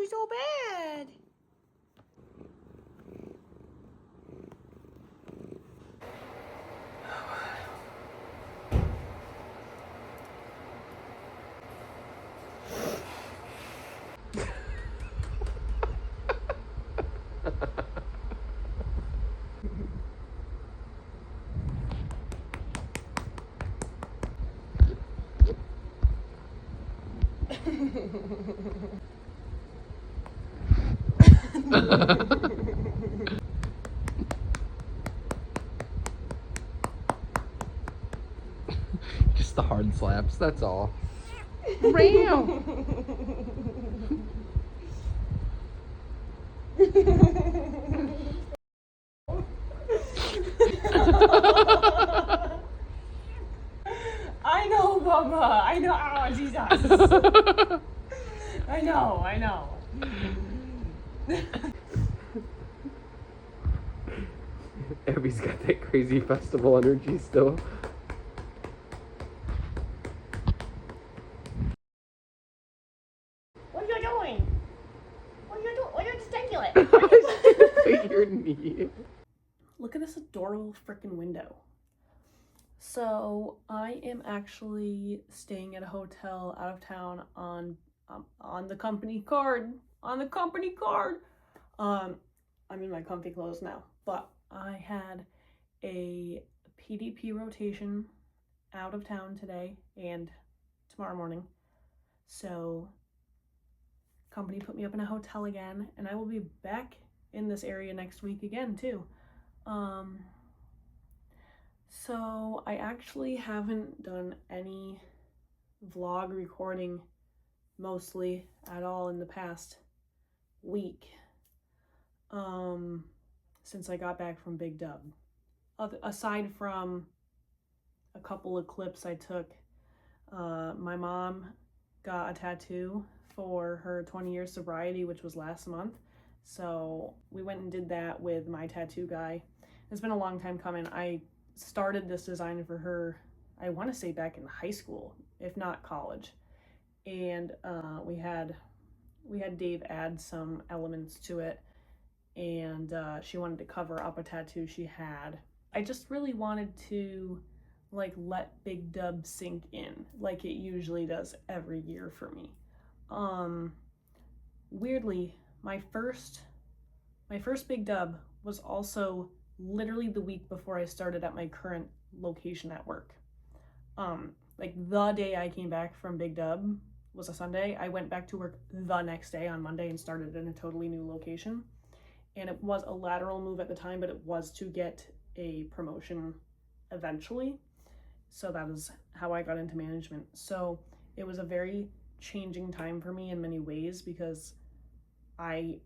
you so bad? Just the hard slaps, that's all. Meow. I know, Bubba. I know. Oh, Jesus. I know. Abby's got that crazy festival energy still. What are you doing? What are you doing? What are you gesticulate? Your knee. Look at this adorable freaking window. So I am actually staying at a hotel out of town on the company card. On the company card. I'm in my comfy clothes now, but I had a PDP rotation out of town today and tomorrow morning. So company put me up in a hotel again, and I will be back in this area next week again too. So I actually haven't done any vlog recording mostly at all in the past week, since I got back from Big Dub. Aside from a couple of clips I took, my mom got a tattoo for her 20-year sobriety, which was last month. So we went and did that with my tattoo guy. It's been a long time coming. I started this design for her, I want to say back in high school, if not college. And we had Dave add some elements to it, and she wanted to cover up a tattoo she had. I just really wanted to like let Big Dub sink in like it usually does every year for me. Weirdly, my first Big Dub was also literally the week before I started at my current location at work. Like the day I came back from Big Dub was a Sunday. I went back to work the next day on Monday and started in a totally new location. And it was a lateral move at the time, but it was to get a promotion eventually. So that is how I got into management. So it was a very changing time for me in many ways, because I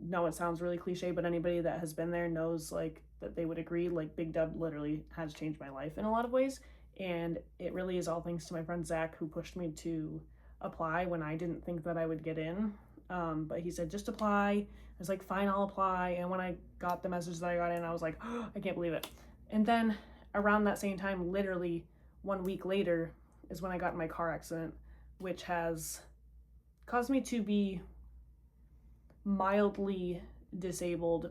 know it sounds really cliche, but anybody that has been there knows like that they would agree, like Big Dub literally has changed my life in a lot of ways. And it really is all thanks to my friend Zach, who pushed me to apply when I didn't think that I would get in. But he said, just apply. I was like, fine, I'll apply. And when I got the message that I got in, I was like, oh, I can't believe it. And then around that same time, literally 1 week later, is when I got in my car accident, which has caused me to be mildly disabled,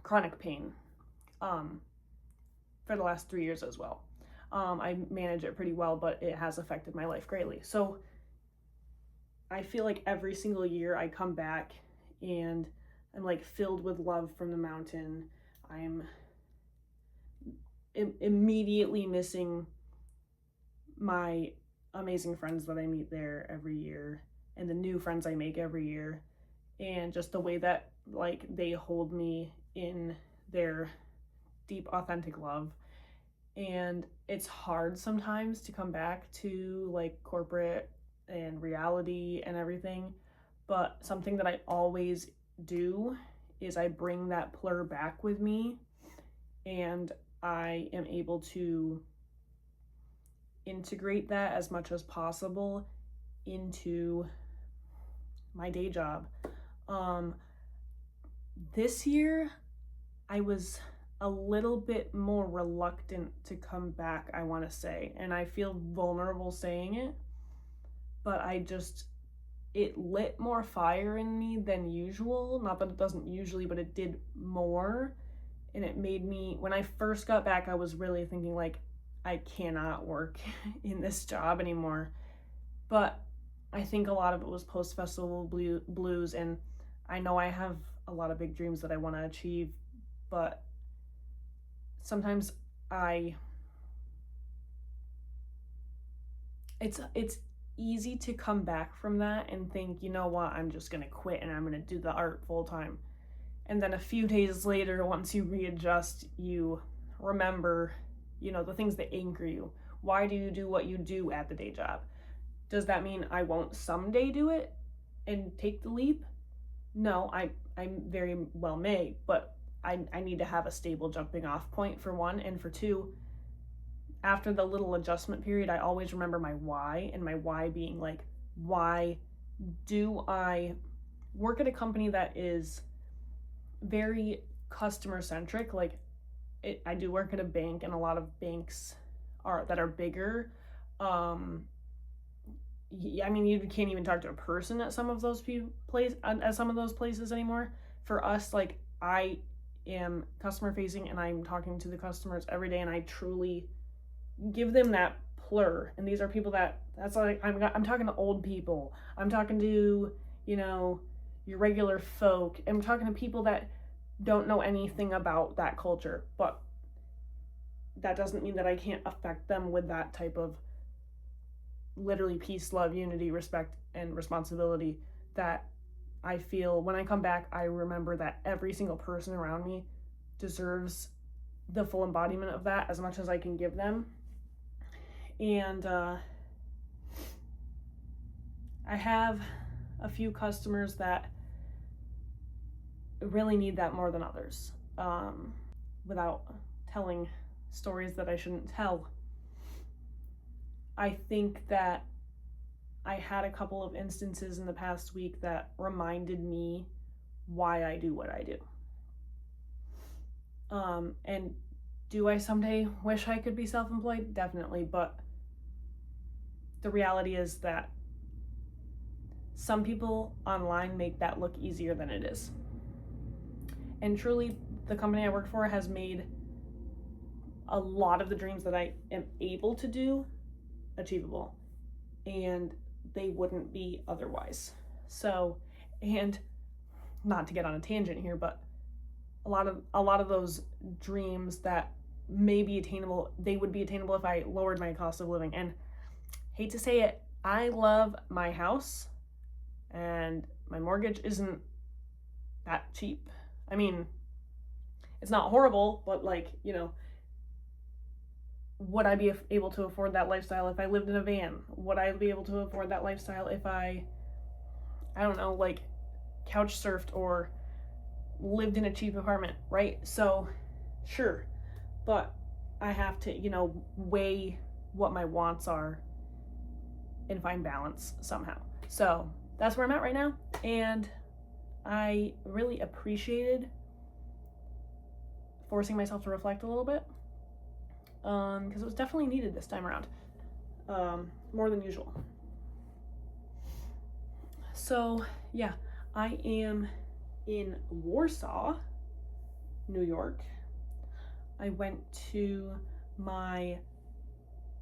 chronic pain, for the last 3 years as well. I manage it pretty well, but it has affected my life greatly. So I feel like every single year I come back and I'm like filled with love from the mountain. I'm immediately missing my amazing friends that I meet there every year, and the new friends I make every year, and just the way that like they hold me in their deep, authentic love. And it's hard sometimes to come back to like corporate and reality and everything, but something that I always do is I bring that plur back with me, and I am able to integrate that as much as possible into my day job. This year I was a little bit more reluctant to come back, I want to say, and I feel vulnerable saying it, but it lit more fire in me than usual. Not that it doesn't usually, but it did more. And it made me, when I first got back, I was really thinking like, I cannot work in this job anymore. But I think a lot of it was post-festival blues, and I know I have a lot of big dreams that I want to achieve, but sometimes it's easy to come back from that and think, you know what, I'm just gonna quit and I'm gonna do the art full time. And then a few days later, once you readjust, you remember, you know, the things that anchor you. Why do you do what you do at the day job? Does that mean I won't someday do it and take the leap? No, I very well may, but I need to have a stable jumping off point, for one, and for two, after the little adjustment period, I always remember my why, and my why being like, why do I work at a company that is very customer centric? Like, I do work at a bank, and a lot of banks that are bigger. I mean, you can't even talk to a person at some of those places anymore. For us, like, I am customer facing, and I'm talking to the customers every day, and I truly give them that plur. And these are people that's like, I'm talking to old people. I'm talking to, you know, your regular folk. I'm talking to people that don't know anything about that culture, but that doesn't mean that I can't affect them with that type of literally peace, love, unity, respect, and responsibility that I feel when I come back. I remember that every single person around me deserves the full embodiment of that as much as I can give them. And I have a few customers that really need that more than others, without telling stories that I shouldn't tell. I think that I had a couple of instances in the past week that reminded me why I do what I do. And do I someday wish I could be self-employed? Definitely, but the reality is that some people online make that look easier than it is. And truly, the company I work for has made a lot of the dreams that I am able to do achievable, and they wouldn't be otherwise. So, and not to get on a tangent here, but a lot of those dreams that may be attainable, they would be attainable if I lowered my cost of living. And hate to say it, I love my house, and my mortgage isn't that cheap. I mean, it's not horrible, but like, you know, would I be able to afford that lifestyle if I lived in a van? Would I be able to afford that lifestyle if I don't know, like couch surfed or lived in a cheap apartment, right? So, sure, but I have to, you know, weigh what my wants are and find balance somehow. So that's where I'm at right now, and I really appreciated forcing myself to reflect a little bit, because it was definitely needed this time around, more than usual. So yeah, I am in Warsaw, New York. I went to my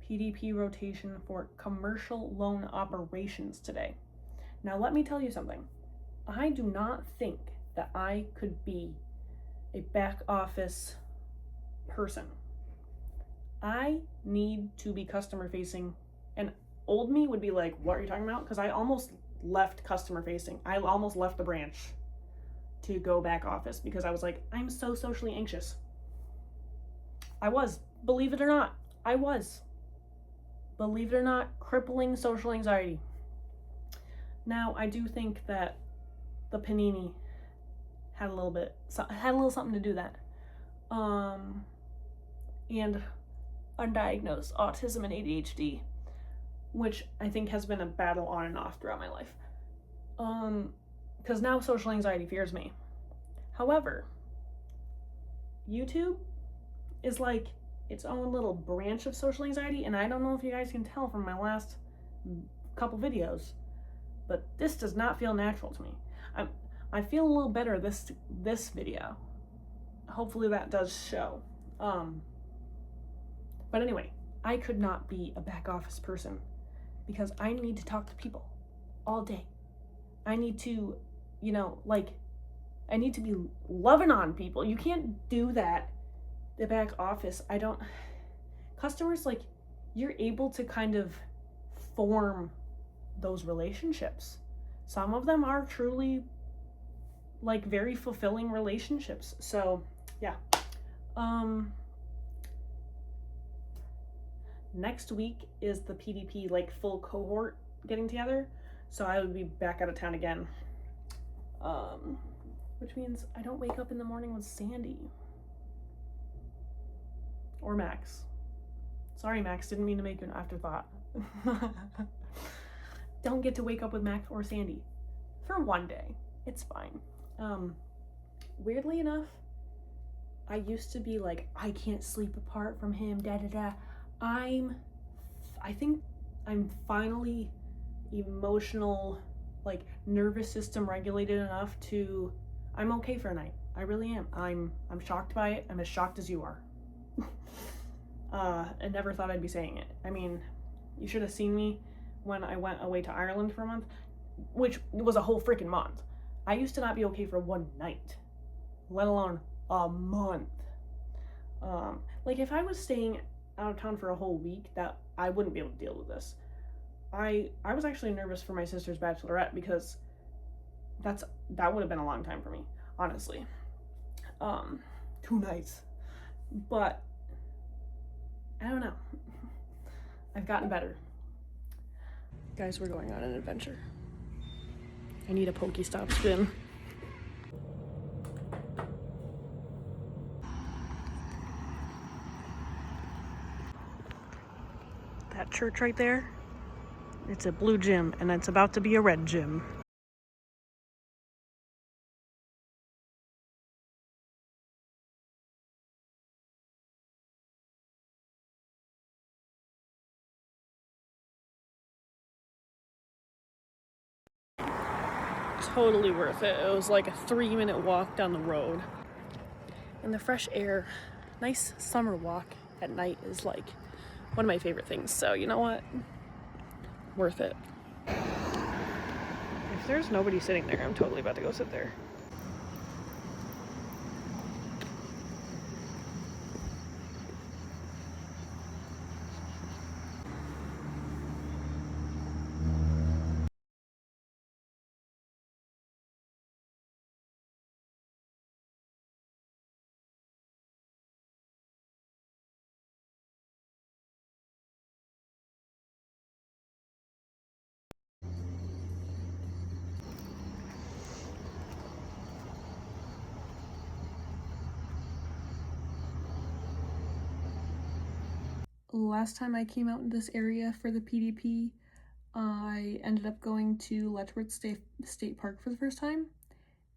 PDP rotation for commercial loan operations today. Now let me tell you something. I do not think that I could be a back office person. I need to be customer facing, and old me would be like, what are you talking about? Because I almost left customer facing. I almost left the branch to go back office because I was like, I'm so socially anxious. I was, believe it or not, believe it or not, crippling social anxiety. Now, I do think that the panini had a little something to do that. And undiagnosed autism and ADHD, which I think has been a battle on and off throughout my life. Because now social anxiety fears me. However, YouTube is like its own little branch of social anxiety, and I don't know if you guys can tell from my last couple videos, but this does not feel natural to me. I feel a little better this video. Hopefully that does show. But anyway, I could not be a back office person because I need to talk to people all day. I need to, you know, like, I need to be loving on people. You can't do that, the back office. Customers, like, you're able to kind of form those relationships. Some of them are truly, like, very fulfilling relationships. So, yeah. Next week is the PDP, like, full cohort getting together. So I would be back out of town again. Which means I don't wake up in the morning with Sandy. Or Max. Sorry, Max, didn't mean to make you an afterthought. Don't get to wake up with Max or Sandy. For one day. It's fine. Weirdly enough, I used to be like, I can't sleep apart from him, da-da-da. I think I'm finally emotional, like, nervous system regulated enough to, I'm okay for a night. I really am. I'm shocked by it. I'm as shocked as you are. I never thought I'd be saying it. I mean, you should have seen me when I went away to Ireland for a month, which was a whole freaking month. I used to not be okay for one night, let alone a month. Like, if I was staying out of town for a whole week, that I wouldn't be able to deal with this. I was actually nervous for my sister's bachelorette because that would have been a long time for me, honestly. 2 nights. But I don't know. I've gotten better. Guys, we're going on an adventure. I need a Pokestop spin. That church right there, it's a blue gym, and it's about to be a red gym. Totally worth it. It was like a 3-minute walk down the road. And the fresh air, nice summer walk at night is like one of my favorite things. So you know what? Worth it. If there's nobody sitting there, I'm totally about to go sit there. Last time I came out in this area for the PDP, I ended up going to Letchworth State Park for the first time.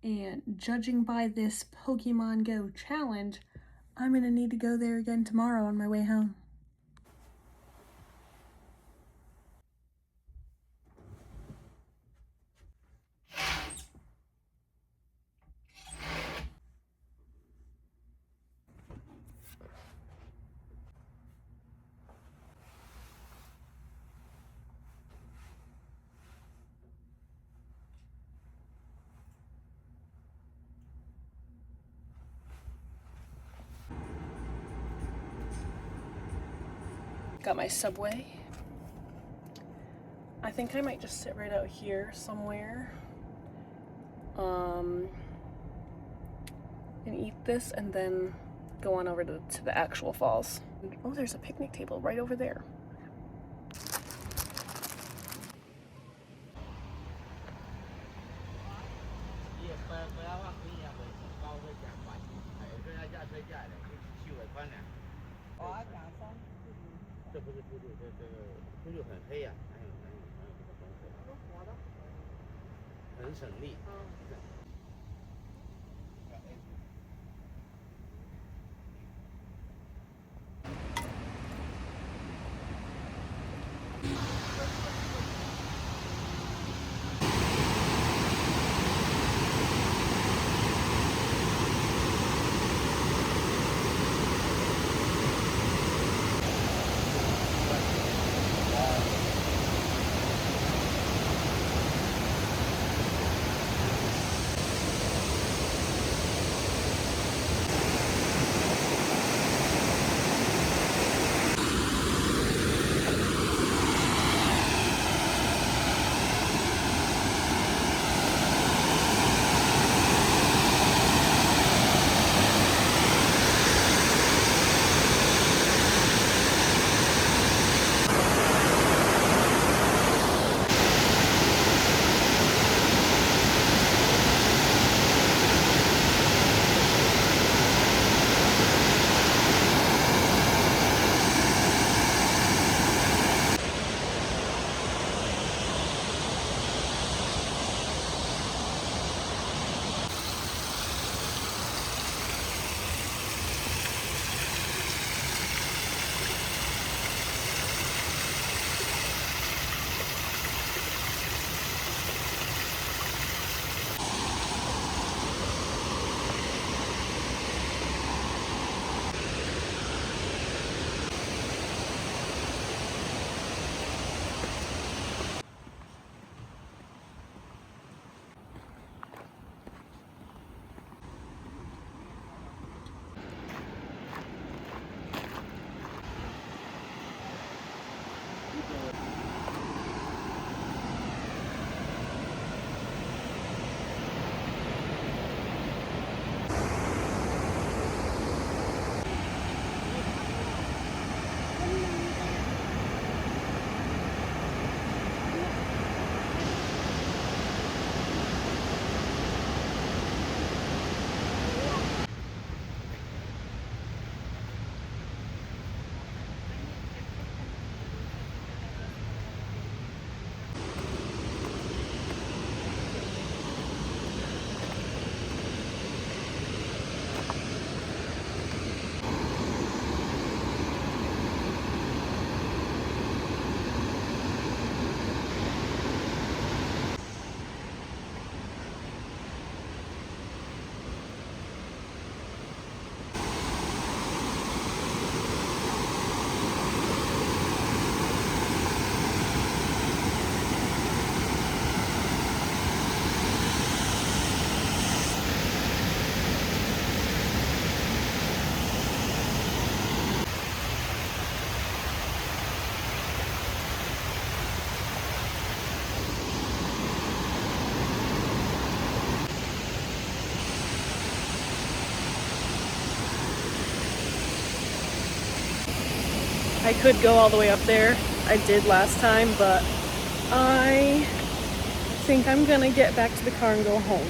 And judging by this Pokemon Go challenge, I'm gonna need to go there again tomorrow on my way home. Got my Subway. I think I might just sit right out here somewhere. And eat this and then go on over to the actual falls. Oh, there's a picnic table right over there. I could go all the way up there. I did last time, but I think I'm gonna get back to the car and go home.